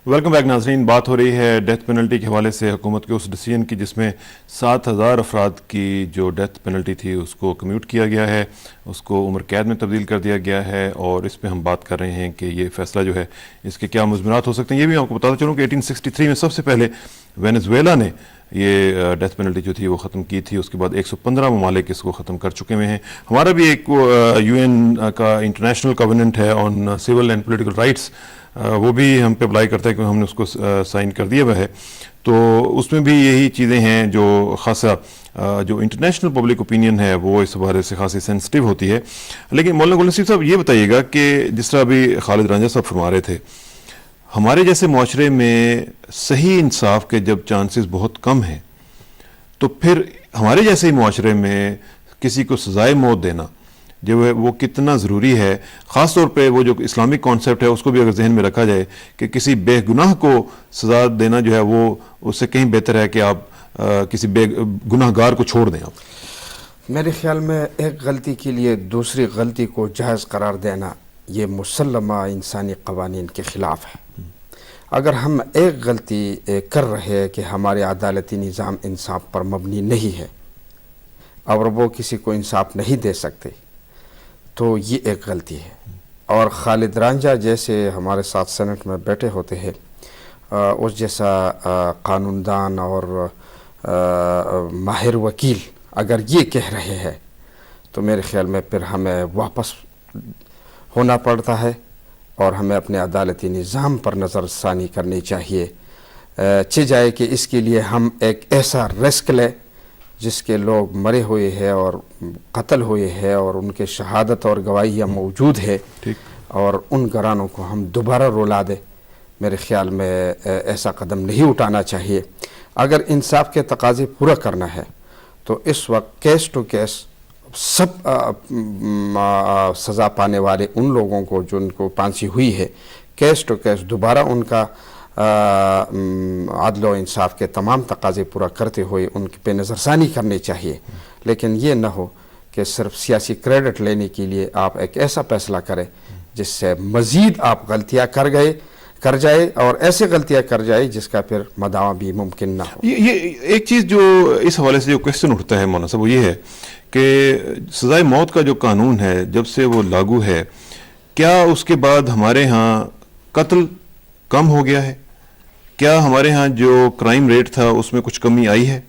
Welcome back ناظرین. بات ہو رہی ہے ڈیتھ پینلٹی کے حوالے سے حکومت کے اس ڈیسیژن کی جس میں 7,000 افراد کی جو ڈیتھ پینلٹی تھی اس کو کمیوٹ کیا گیا ہے, اس کو عمر قید میں تبدیل کر دیا گیا ہے, اور اس پہ ہم بات کر رہے ہیں کہ یہ فیصلہ جو ہے اس کے کیا مضمرات ہو سکتے ہیں. یہ بھی آپ کو بتاتا چلوں کہ 1863 میں سب سے پہلے وینزویلا نے یہ ڈیتھ پینلٹی جو تھی وہ ختم کی تھی. اس کے بعد 115 ممالک اس کو ختم کر چکے ہوئے ہیں. ہمارا بھی ایک UN کا انٹرنیشنل کووننٹ ہے on civil and political rights, وہ بھی ہم پہ اپلائی کرتا ہے کہ ہم نے اس کو سائن کر دیا ہوا ہے. تو اس میں بھی یہی چیزیں ہیں جو خاصا جو انٹرنیشنل پبلک اوپینین ہے وہ اس حوالے سے خاصی سینسٹیو ہوتی ہے. لیکن مولانا گل نصیر صاحب یہ بتائیے گا کہ جس طرح ابھی خالد رانجھا صاحب فرما رہے تھے, ہمارے جیسے معاشرے میں صحیح انصاف کے جب چانسز بہت کم ہیں تو پھر ہمارے جیسے ہی معاشرے میں کسی کو سزائے موت دینا جو ہے وہ کتنا ضروری ہے, خاص طور پہ وہ جو اسلامک کانسیپٹ ہے اس کو بھی اگر ذہن میں رکھا جائے کہ کسی بے گناہ کو سزا دینا جو ہے وہ اس سے کہیں بہتر ہے کہ آپ کسی بے گناہ گار کو چھوڑ دیں. آپ میرے خیال میں ایک غلطی کے لیے دوسری غلطی کو جائز قرار دینا یہ مسلمہ انسانی قوانین کے خلاف ہے. اگر ہم ایک غلطی کر رہے ہیں کہ ہمارے عدالتی نظام انصاف پر مبنی نہیں ہے اور وہ کسی کو انصاف نہیں دے سکتے تو یہ ایک غلطی ہے. اور خالد رانجھا جیسے ہمارے ساتھ سینٹ میں بیٹھے ہوتے ہیں, اس جیسا قانون دان اور ماہر وکیل اگر یہ کہہ رہے ہیں تو میرے خیال میں پھر ہمیں واپس ہونا پڑتا ہے اور ہمیں اپنے عدالتی نظام پر نظر ثانی کرنی چاہیے. جائے کہ اس کے لیے ہم ایک ایسا رسک لیں جس کے لوگ مرے ہوئے ہیں اور قتل ہوئے ہیں اور ان کے شہادت اور گواہیاں موجود ہے, اور ان گھرانوں کو ہم دوبارہ رلا دیں. میرے خیال میں ایسا قدم نہیں اٹھانا چاہیے. اگر انصاف کے تقاضے پورا کرنا ہے تو اس وقت کیس ٹو کیس سب سزا پانے والے ان لوگوں کو جن کو پھانسی ہوئی ہے کیس ٹو کیس دوبارہ ان کا عدل و انصاف کے تمام تقاضے پورا کرتے ہوئے ان پہ نظر ثانی کرنی چاہیے. لیکن یہ نہ ہو کہ صرف سیاسی کریڈٹ لینے کے لیے آپ ایک ایسا فیصلہ کریں جس سے مزید آپ غلطیاں کر جائے اور ایسے غلطیاں کر جائے جس کا پھر مداوع بھی ممکن نہ ہو. یہ ایک چیز جو اس حوالے سے جو کوشچن اٹھتا ہے مولانا صاحب وہ یہ ہے کہ سزائے موت کا جو قانون ہے جب سے وہ لاگو ہے کیا اس کے بعد ہمارے ہاں قتل کم ہو گیا ہے؟ کیا ہمارے ہاں جو کرائم ریٹ تھا اس میں کچھ کمی آئی ہے؟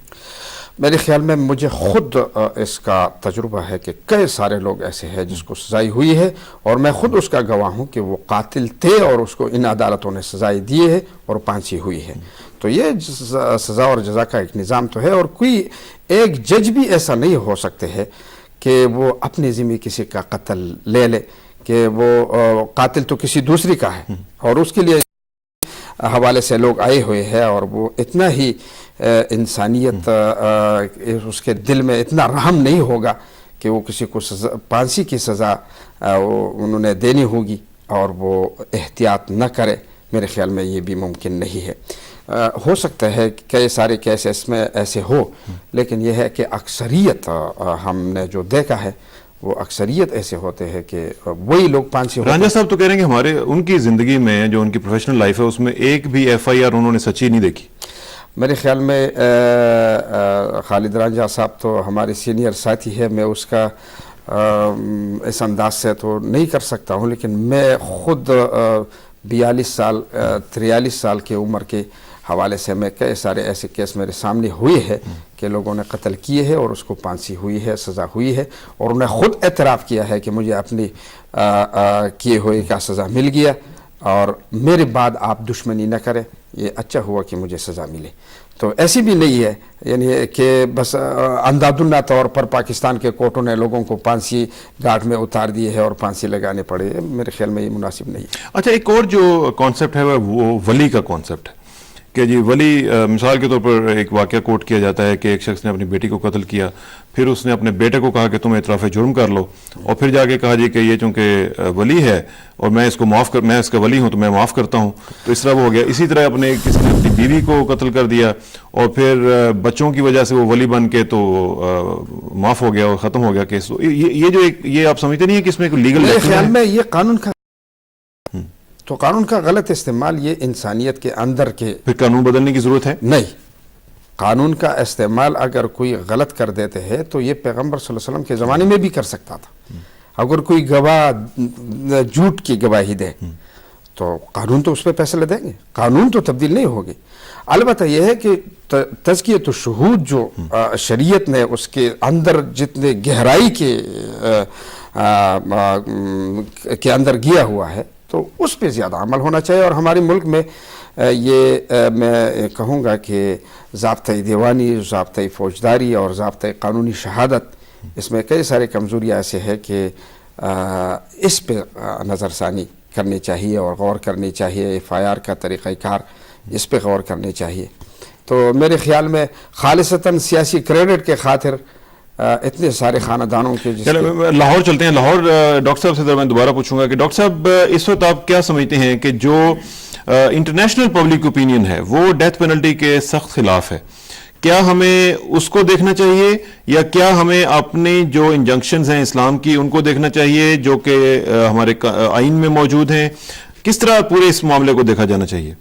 میرے خیال میں مجھے خود اس کا تجربہ ہے کہ کئی سارے لوگ ایسے ہیں جس کو سزائی ہوئی ہے اور میں خود اس کا گواہ ہوں کہ وہ قاتل تھے اور اس کو ان عدالتوں نے سزائی دی ہے اور پھانسی ہوئی ہے. تو یہ سزا اور جزا کا ایک نظام تو ہے اور کوئی ایک جج بھی ایسا نہیں ہو سکتے ہے کہ وہ اپنے ذمہ کسی کا قتل لے لے کہ وہ قاتل تو کسی دوسری کا ہے اور اس کے لیے حوالے سے لوگ آئے ہوئے ہیں اور وہ اتنا ہی انسانیت اس کے دل میں اتنا رحم نہیں ہوگا کہ وہ کسی کو پھانسی کی سزا انہوں نے دینی ہوگی اور وہ احتیاط نہ کرے. میرے خیال میں یہ بھی ممکن نہیں ہے. ہو سکتا ہے کہ کئی سارے کیسز میں ایسے ہو لیکن یہ ہے کہ اکثریت ہم نے جو دیکھا ہے وہ اکثریت ایسے ہوتے ہیں کہ وہی لوگ پھانسی ہوتے ہیں۔ رانجھا صاحب تو کہہ رہے ہیں کہ ہمارے ان کی زندگی میں جو ان کی پروفیشنل لائف ہے اس میں ایک بھی ایف آئی آر انہوں نے سچی نہیں دیکھی۔ میرے خیال میں خالد رانجھا صاحب تو ہمارے سینئر ساتھی ہے، میں اس کا اس انداز سے تو نہیں کر سکتا ہوں، لیکن میں خود 42 سال 43 سال کی عمر کے حوالے سے میں کئی سارے ایسے کیس میرے سامنے ہوئے ہیں کہ لوگوں نے قتل کیے ہیں اور اس کو پھانسی ہوئی ہے، سزا ہوئی ہے، اور انہیں خود اعتراف کیا ہے کہ مجھے اپنی کیے ہوئے کا سزا مل گیا اور میرے بعد آپ دشمنی نہ کریں، یہ اچھا ہوا کہ مجھے سزا ملے۔ تو ایسی بھی نہیں ہے یعنی کہ بس اندھادھند طور پر پاکستان کے کورٹوں نے لوگوں کو پھانسی گھاٹ میں اتار دیے ہے اور پھانسی لگانے پڑے، میرے خیال میں یہ مناسب نہیں ہے۔ اچھا، ایک اور جو کانسیپٹ ہے وہ ولی کا کانسیپٹ ہے کہ جی ولی، مثال کے طور پر ایک واقعہ کوٹ کیا جاتا ہے کہ ایک شخص نے اپنی بیٹی کو قتل کیا، پھر اس نے اپنے بیٹے کو کہا کہ تم اعتراف جرم کر لو، اور پھر جا کے کہا جی کہ یہ چونکہ ولی ہے اور میں اس کو میں اس کا ولی ہوں تو میں معاف کرتا ہوں، تو اس طرح وہ ہو گیا۔ اسی طرح کسی نے اپنی بیوی کو قتل کر دیا اور پھر بچوں کی وجہ سے وہ ولی بن کے تو معاف ہو گیا اور ختم ہو گیا کیس۔ یہ جو یہ آپ سمجھتے نہیں ہے کہ اس میں کوئی لیگل؟ میرے خیال میں یہ قانون کا غلط استعمال، یہ انسانیت کے اندر کے، پھر قانون بدلنے کی ضرورت ہے؟ نہیں، قانون کا استعمال اگر کوئی غلط کر دیتے ہیں تو یہ پیغمبر صلی اللہ علیہ وسلم کے زمانے میں بھی کر سکتا تھا۔ اگر کوئی گواہ جھوٹ کی گواہی دے تو قانون تو اس پہ فیصلہ دیں گے، قانون تو تبدیل نہیں ہوگی۔ البتہ یہ ہے کہ تزکیۃ الشہود جو شریعت نے اس کے اندر جتنے گہرائی کے اندر گیا ہوا ہے تو اس پہ زیادہ عمل ہونا چاہیے، اور ہمارے ملک میں یہ میں کہوں گا کہ ضابطۂ دیوانی، ضابطۂ فوجداری اور ضابطۂ قانونی شہادت، اس میں کئی سارے کمزوریاں ایسے ہیں کہ اس پہ نظر ثانی کرنی چاہیے اور غور کرنی چاہیے، ایف آئی آر کا طریقہ کار اس پہ غور کرنی چاہیے۔ تو میرے خیال میں خالصتاً سیاسی کریڈٹ کے خاطر اتنے سارے خاندانوں کے لاہور چلتے ہیں۔ لاہور ڈاکٹر صاحب سے میں دوبارہ پوچھوں گا کہ ڈاکٹر صاحب اس وقت آپ کیا سمجھتے ہیں کہ جو انٹرنیشنل پبلک اوپینین ہے وہ ڈیتھ پینلٹی کے سخت خلاف ہے، کیا ہمیں اس کو دیکھنا چاہیے یا کیا ہمیں اپنے جو انجنکشنز ہیں اسلام کی ان کو دیکھنا چاہیے جو کہ ہمارے آئین میں موجود ہیں؟ کس طرح پورے اس معاملے کو دیکھا جانا چاہیے؟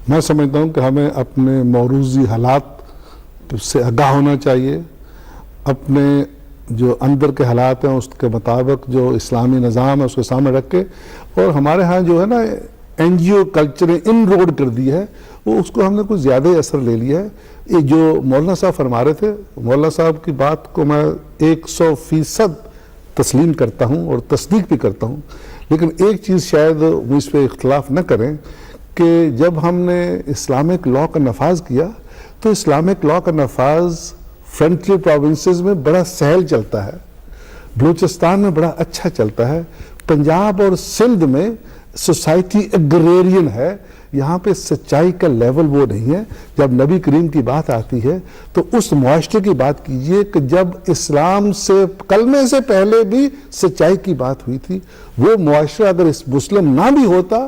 میں سمجھتا ہوں کہ ہمیں اپنے موروثی حالات سے آگاہ ہونا چاہیے، اپنے جو اندر کے حالات ہیں اس کے مطابق جو اسلامی نظام ہے اس کو سامنے رکھ کے، اور ہمارے ہاں جو ہے نا این جی او کلچر ان روڈ کر دی ہے، وہ اس کو ہم نے کچھ زیادہ ہی اثر لے لیا ہے۔ یہ جو مولانا صاحب فرما رہے تھے، مولانا صاحب کی بات کو میں 100% تسلیم کرتا ہوں اور تصدیق بھی کرتا ہوں، لیکن ایک چیز شاید وہ اس پہ اختلاف نہ کریں کہ جب ہم نے اسلامک لاء کا نفاذ کیا تو اسلامک لاء کا نفاذ فرنٹیئر پروونسز میں بڑا سہل چلتا ہے، بلوچستان میں بڑا اچھا چلتا ہے، پنجاب اور سندھ میں سوسائٹی ایگریرین ہے، یہاں پہ سچائی کا لیول وہ نہیں ہے۔ جب نبی کریم کی بات آتی ہے تو اس معاشرے کی بات کیجئے کہ جب اسلام سے کلمے سے پہلے بھی سچائی کی بات ہوئی تھی، وہ معاشرہ اگر مسلم نہ بھی ہوتا،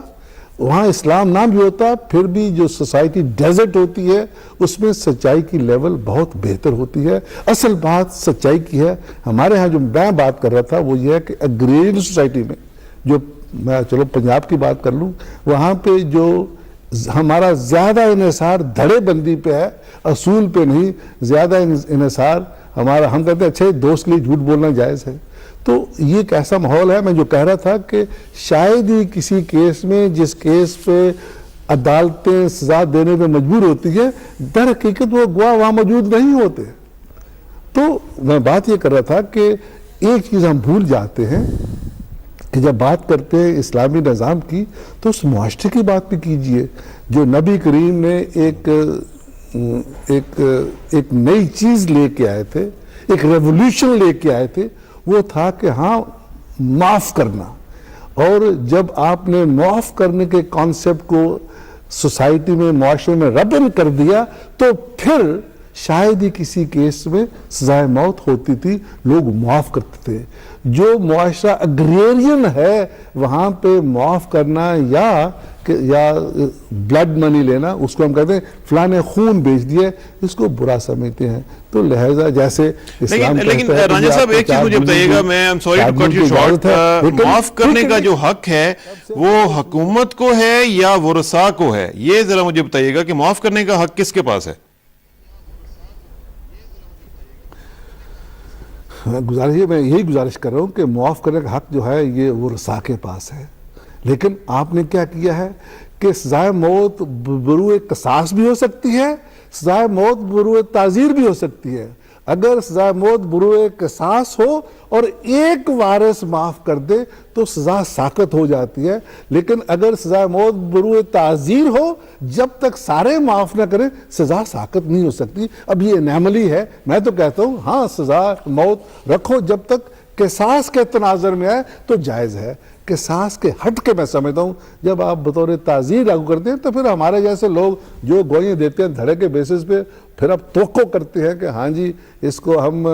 وہاں اسلام نہ بھی ہوتا، پھر بھی جو سوسائٹی ڈیزرٹ ہوتی ہے اس میں سچائی کی لیول بہت بہتر ہوتی ہے۔ اصل بات سچائی کی ہے۔ ہمارے ہاں جو میں بات کر رہا تھا وہ یہ ہے کہ ایگریرین سوسائٹی میں جو میں چلو پنجاب کی بات کر لوں، وہاں پہ جو ہمارا زیادہ انحصار دھڑے بندی پہ ہے، اصول پہ نہیں، زیادہ انحصار ہمارا، ہم کہتے ہیں اچھا دوست کے لیے جھوٹ بولنا جائز ہے۔ تو یہ ایک ایسا ماحول ہے، میں جو کہہ رہا تھا کہ شاید ہی کسی کیس میں جس کیس پہ عدالتیں سزا دینے پہ مجبور ہوتی ہیں، در حقیقت وہ گواہ وہاں موجود نہیں ہوتے۔ تو میں بات یہ کر رہا تھا کہ ایک چیز ہم بھول جاتے ہیں کہ جب بات کرتے ہیں اسلامی نظام کی تو اس معاشرے کی بات بھی کیجئے جو نبی کریم نے ایک نئی چیز لے کے آئے تھے، ایک ریولوشن لے کے آئے تھے، وہ تھا کہ ہاں معاف کرنا۔ اور جب آپ نے معاف کرنے کے کانسیپٹ کو سوسائٹی میں، معاشرے میں ربن کر دیا تو پھر شاید ہی کسی کیس میں سزائے موت ہوتی تھی، لوگ معاف کرتے تھے۔ جو معاشرہ اگریرین ہے وہاں پہ معاف کرنا یا کہ یا بلڈ منی لینا، اس کو ہم کہتے ہیں فلاں نے خون بیچ دیا، اس کو برا سمجھتے ہیں. تو لہذا جیسے اسلام لیکن کہتا ہے کہ رانجھا صاحب ایک چیز مجھے بتائیے گا، میں sorry to cut you short, معاف کرنے کا جو حق ہے وہ حکومت کو ہے یا ورثاء کو ہے؟ یہ ذرا مجھے بتائیے گا کہ معاف کرنے کا حق کس کے پاس ہے؟ میں یہی گزارش کر رہا ہوں کہ معاف کرنے کا حق جو ہے یہ ورثاء کے پاس ہے. لیکن آپ نے کیا کیا ہے کہ سزائے موت بروئے قصاص بھی ہو سکتی ہے، سزائے موت بروئے تعزیر بھی ہو سکتی ہے. اگر سزائے موت بروئے قصاص ہو اور ایک وارث معاف کر دے تو سزا ساقط ہو جاتی ہے. لیکن اگر سزائے موت بروئے تعزیر ہو، جب تک سارے معاف نہ کریں سزا ساقط نہیں ہو سکتی. اب یہ انعملی ہے، میں تو کہتا ہوں ہاں سزا موت رکھو جب تک قصاص کے تناظر میں آئے تو جائز ہے. قصاص کے ہٹ کے میں سمجھتا ہوں جب آپ بطور تعزیر لاگو کرتے ہیں تو پھر ہمارے جیسے لوگ جو گوئیاں دیتے ہیں دھڑے کے بیسس پہ، پھر اب توقع کرتے ہیں کہ ہاں جی اس کو ہم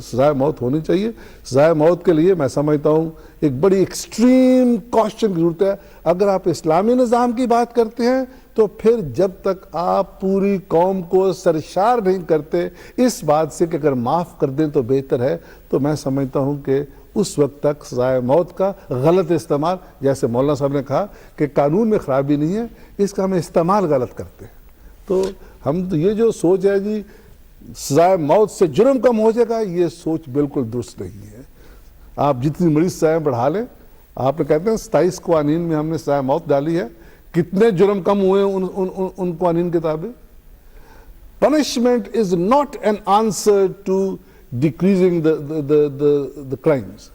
سزائے موت ہونی چاہیے. سزائے موت کے لیے میں سمجھتا ہوں ایک بڑی ایکسٹریم کوشچن کی ضرورت ہے. اگر آپ اسلامی نظام کی بات کرتے ہیں تو پھر جب تک آپ پوری قوم کو سرشار نہیں کرتے اس بات سے کہ اگر معاف کر دیں تو بہتر ہے، تو میں سمجھتا ہوں کہ اس وقت تک سزائے موت کا غلط استعمال، جیسے مولانا صاحب نے کہا کہ قانون میں خرابی نہیں ہے، اس کا ہم استعمال غلط کرتے ہیں. تو ہم یہ جو سوچ ہے جی سزائے موت سے جرم کم ہو جائے گا، یہ سوچ بالکل درست نہیں ہے. آپ جتنی مرضی سزائیں بڑھا لیں، آپ نے کہتے ہیں 27 قوانین میں ہم نے سزائے موت ڈالی ہے، کتنے جرم کم ہوئے ان قوانین کے تابع؟ Punishment is not an answer to decreasing the crimes.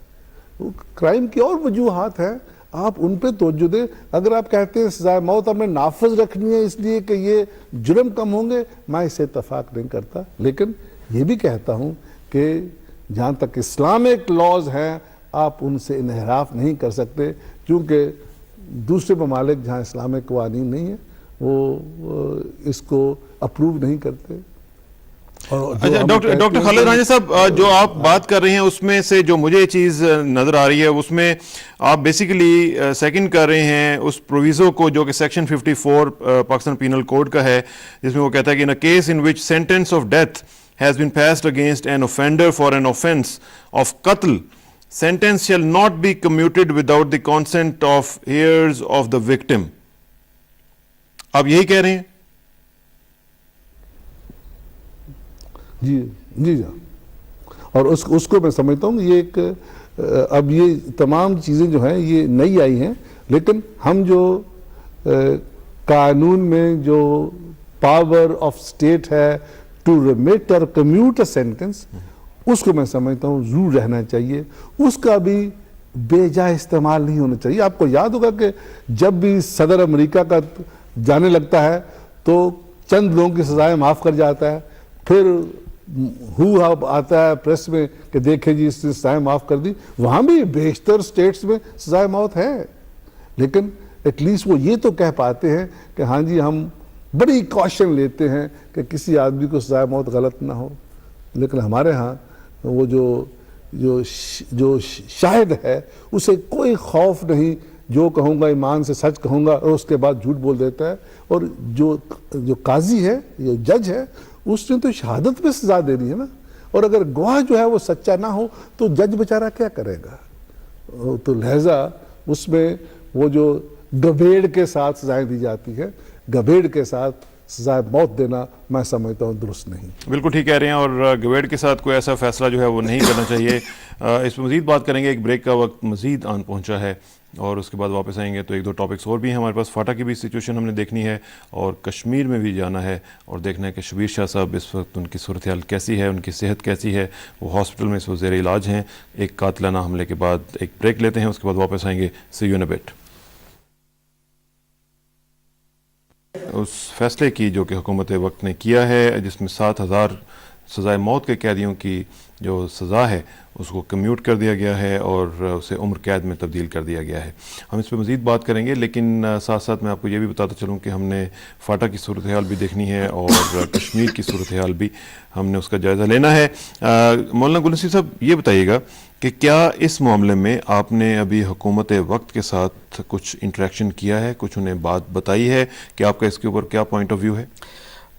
Crime کی اور وجوہات ہیں، آپ ان پہ توجہ دیں. اگر آپ کہتے ہیں سزائے موت ہمیں نافذ رکھنی ہے اس لیے کہ یہ جرم کم ہوں گے، میں اس سے اتفاق نہیں کرتا. لیکن یہ بھی کہتا ہوں کہ جہاں تک اسلامک لاز ہیں آپ ان سے انحراف نہیں کر سکتے، کیونکہ دوسرے ممالک جہاں اسلامک قوانین نہیں ہیں وہ اس کو اپروو نہیں کرتے. ڈاکٹر خالد رانجھا صاحب، جو آپ بات کر رہے ہیں اس میں سے جو مجھے چیز نظر آ رہی ہے اس میں آپ بیسیکلی سیکنڈ کر رہے ہیں اس پروویزو کو جو کہ سیکشن 54 پاکستان پینل کوڈ کا ہے، جس میں وہ کہتا ہے کہ in a case in which sentence of death has been passed against an offender for an offence of qatl, sentence shall not be commuted without the consent of heirs of the victim. آپ یہی کہہ رہے ہیں؟ جی اور اس کو میں سمجھتا ہوں یہ ایک اب یہ تمام چیزیں جو ہیں یہ نئی آئی ہیں، لیکن ہم جو قانون میں جو پاور آف اسٹیٹ ہے ٹو remit اور commute a sentence، اس کو میں سمجھتا ہوں ضرور رہنا چاہیے. اس کا بھی بے جا استعمال نہیں ہونا چاہیے. آپ کو یاد ہوگا کہ جب بھی صدر امریکہ کا جانے لگتا ہے تو چند لوگوں کی سزائیں معاف کر جاتا ہے، پھر آتا ہے پریس میں کہ دیکھیں جی اس نے سزائیں معاف کر دی. وہاں بھی بیشتر سٹیٹس میں سزائے موت ہے، لیکن ایٹ لیسٹ وہ یہ تو کہہ پاتے ہیں کہ ہاں جی ہم بڑی کوشن لیتے ہیں کہ کسی آدمی کو سزائے موت غلط نہ ہو. لیکن ہمارے ہاں وہ جو شاہد ہے اسے کوئی خوف نہیں، جو کہوں گا ایمان سے سچ کہوں گا، اور اس کے بعد جھوٹ بول دیتا ہے. اور جو قاضی ہے، جو جج ہے، اس نے تو شہادت پہ سزا دینی ہے نا. اور اگر گواہ جو ہے وہ سچا نہ ہو تو جج بیچارہ کیا کرے گا؟ تو لہذا اس میں وہ جو گبیڑ کے ساتھ سزائیں دی جاتی ہے، گبیڑ کے ساتھ سزائے موت دینا میں سمجھتا ہوں درست نہیں. بالکل ٹھیک کہہ رہے ہیں، اور گویڈ کے ساتھ کوئی ایسا فیصلہ جو ہے وہ نہیں کرنا چاہیے. اس پہ مزید بات کریں گے، ایک بریک کا وقت مزید آن پہنچا ہے اور اس کے بعد واپس آئیں گے. تو ایک دو ٹاپکس اور بھی ہیں ہمارے پاس. فاٹا کی بھی سچویشن ہم نے دیکھنی ہے اور کشمیر میں بھی جانا ہے اور دیکھنا ہے کہ شبیر شاہ صاحب اس وقت ان کی صورتحال کیسی ہے، ان کی صحت کیسی ہے. وہ ہاسپٹل میں اس وقت زیر علاج ہیں. ایک قاتلانہ حملے کے بعد ایک بریک لیتے ہیں، اس کے بعد واپس آئیں گے. سی یو ان اے بٹ. اس فیصلے کی جو کہ حکومت وقت نے کیا ہے، جس میں 7,000 سزائے موت کے قیدیوں کی جو سزا ہے اس کو کمیوٹ کر دیا گیا ہے اور اسے عمر قید میں تبدیل کر دیا گیا ہے. ہم اس پہ مزید بات کریں گے، لیکن ساتھ ساتھ میں آپ کو یہ بھی بتاتا چلوں کہ ہم نے فاٹا کی صورتحال بھی دیکھنی ہے اور کشمیر کی صورتحال بھی ہم نے اس کا جائزہ لینا ہے. مولانا گل نصیر صاحب، یہ بتائیے گا کہ کیا اس معاملے میں آپ نے ابھی حکومت وقت کے ساتھ کچھ انٹریکشن کیا ہے، کچھ انہیں بات بتائی ہے کہ آپ کا اس کے اوپر کیا پوائنٹ آف ویو ہے؟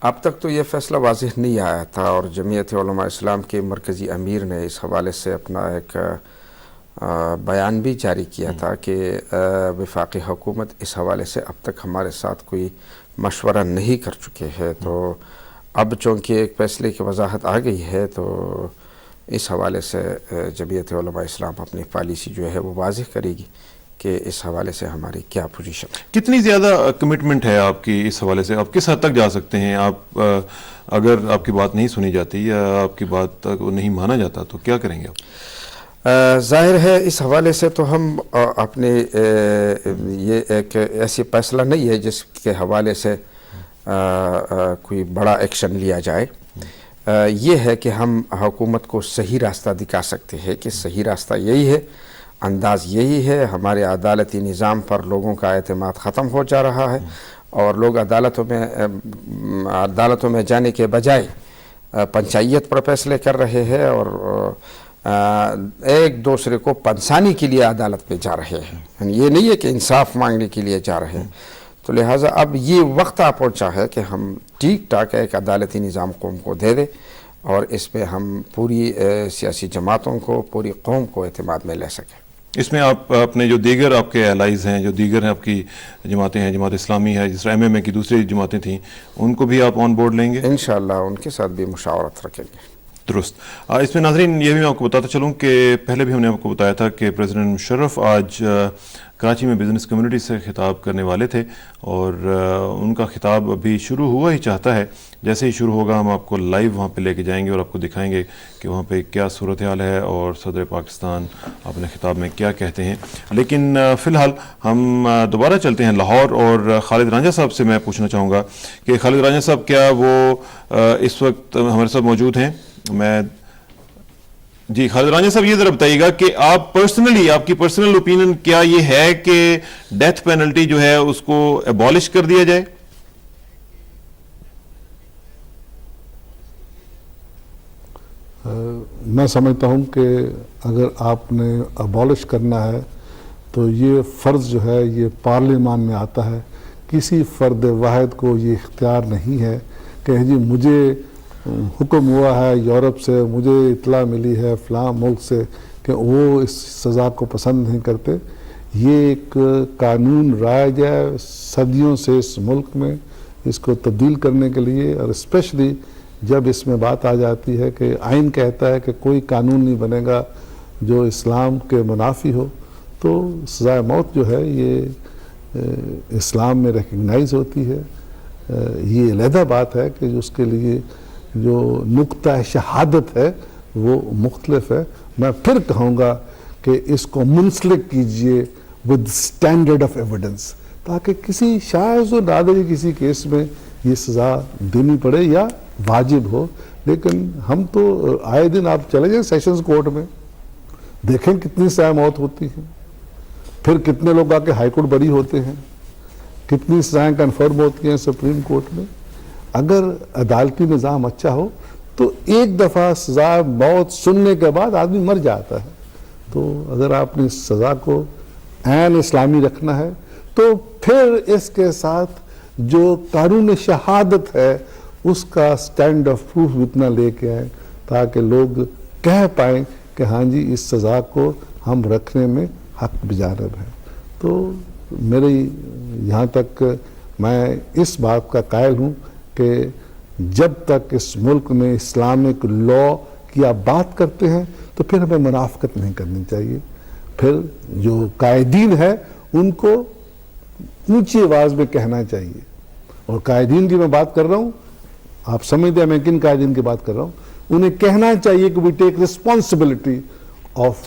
اب تک تو یہ فیصلہ واضح نہیں آیا تھا، اور جمعیت علماء اسلام کے مرکزی امیر نے اس حوالے سے اپنا ایک بیان بھی جاری کیا تھا کہ وفاقی حکومت اس حوالے سے اب تک ہمارے ساتھ کوئی مشورہ نہیں کر چکے ہے. تو اب چونکہ ایک فیصلے کی وضاحت آ گئی ہے تو اس حوالے سے جمعیت علماء اسلام اپنی پالیسی جو ہے وہ واضح کرے گی کہ اس حوالے سے ہماری کیا پوزیشن ہے. کتنی زیادہ کمٹمنٹ ہے آپ کی اس حوالے سے؟ آپ کس حد تک جا سکتے ہیں؟ آپ اگر آپ کی بات نہیں سنی جاتی یا آپ کی بات کو نہیں مانا جاتا تو کیا کریں گے آپ؟ ظاہر ہے اس حوالے سے تو ہم اپنے یہ ایک ایسی فیصلہ نہیں ہے جس کے حوالے سے کوئی بڑا ایکشن لیا جائے. یہ ہے کہ ہم حکومت کو صحیح راستہ دکھا سکتے ہیں کہ صحیح راستہ یہی ہے، انداز یہی ہے. ہمارے عدالتی نظام پر لوگوں کا اعتماد ختم ہو جا رہا ہے اور لوگ عدالتوں میں جانے کے بجائے پنچایت پر فیصلے کر رہے ہیں اور ایک دوسرے کو پنسانی کے لیے عدالت پہ جا رہے ہیں. یہ نہیں ہے کہ انصاف مانگنے کے لیے جا رہے ہیں. تو لہٰذا اب یہ وقت آ پہنچا ہے کہ ہم ٹھیک ٹھاک ایک عدالتی نظام قوم کو دے دیں اور اس پہ ہم پوری سیاسی جماعتوں کو، پوری قوم کو اعتماد میں لے سکیں. اس میں آپ اپنے جو دیگر آپ کے الائز ہیں، جو دیگر آپ کی جماعتیں ہیں، جماعت اسلامی ہے، جس طرح MMA کی دوسری جماعتیں تھیں، ان کو بھی آپ آن بورڈ لیں گے؟ انشاءاللہ ان کے ساتھ بھی مشاورت رکھیں گے. درست. اس میں ناظرین یہ بھی میں آپ کو بتاتا چلوں کہ پہلے بھی ہم نے آپ کو بتایا تھا کہ پریزیڈنٹ مشرف آج کراچی میں بزنس کمیونٹی سے خطاب کرنے والے تھے اور ان کا خطاب ابھی شروع ہوا ہی چاہتا ہے. جیسے ہی شروع ہوگا ہم آپ کو لائیو وہاں پہ لے کے جائیں گے اور آپ کو دکھائیں گے کہ وہاں پہ کیا صورتحال ہے اور صدر پاکستان اپنے خطاب میں کیا کہتے ہیں. لیکن فی الحال ہم دوبارہ چلتے ہیں لاہور اور خالد رانجھا صاحب سے میں پوچھنا چاہوں گا کہ خالد رانجھا صاحب کیا وہ اس وقت ہمارے ساتھ موجود ہیں؟ جی خالد رانجھا صاحب، یہ ذرا بتائیے گا کہ آپ پرسنلی، آپ کی پرسنل اوپینین کیا یہ ہے کہ ڈیتھ پینلٹی جو ہے اس کو ایبالش کر دیا جائے؟ میں سمجھتا ہوں کہ اگر آپ نے ایبالش کرنا ہے تو یہ فرض جو ہے یہ پارلیمان میں آتا ہے. کسی فرد واحد کو یہ اختیار نہیں ہے کہ جی مجھے حکم ہوا ہے یورپ سے، مجھے اطلاع ملی ہے فلاں ملک سے کہ وہ اس سزا کو پسند نہیں کرتے. یہ ایک قانون رائج ہے صدیوں سے اس ملک میں اس کو تبدیل کرنے کے لیے، اور اسپیشلی جب اس میں بات آ جاتی ہے کہ آئین کہتا ہے کہ کوئی قانون نہیں بنے گا جو اسلام کے منافی ہو، تو سزائے موت جو ہے یہ اسلام میں ریکگنائز ہوتی ہے. یہ علیحدہ بات ہے کہ اس کے لیے جو نقطہ شہادت ہے وہ مختلف ہے. میں پھر کہوں گا کہ اس کو منسلک کیجئے ود اسٹینڈرڈ آف ایویڈنس، تاکہ کسی شاذ و نادر کسی کیس میں یہ سزا دینی پڑے یا واجب ہو. لیکن ہم تو آئے دن آپ چلے جائیں سیشنز کورٹ میں، دیکھیں کتنی سزائے موت ہوتی ہیں، پھر کتنے لوگ آ کے ہائی کورٹ بری ہوتے ہیں، کتنی سزائیں کنفرم ہوتی ہیں سپریم کورٹ میں. اگر عدالتی نظام اچھا ہو تو ایک دفعہ سزا موت سننے کے بعد آدمی مر جاتا ہے. تو اگر آپ نے اس سزا کو عین اسلامی رکھنا ہے تو پھر اس کے ساتھ جو قانون شہادت ہے اس کا سٹینڈ آف پروف اتنا لے کے آئیں تاکہ لوگ کہہ پائیں کہ ہاں جی اس سزا کو ہم رکھنے میں حق بجانب ہے. تو میری یہاں تک میں اس بات کا قائل ہوں کہ جب تک اس ملک میں اسلامک لا کی آپ بات کرتے ہیں تو پھر ہمیں منافقت نہیں کرنی چاہیے. پھر جو قائدین ہے ان کو اونچی آواز میں کہنا چاہیے. اور قائدین کی میں بات کر رہا ہوں، آپ سمجھتے ہیں میں کن قائدین کی بات کر رہا ہوں. انہیں کہنا چاہیے کہ وی ٹیک ریسپانسبلٹی آف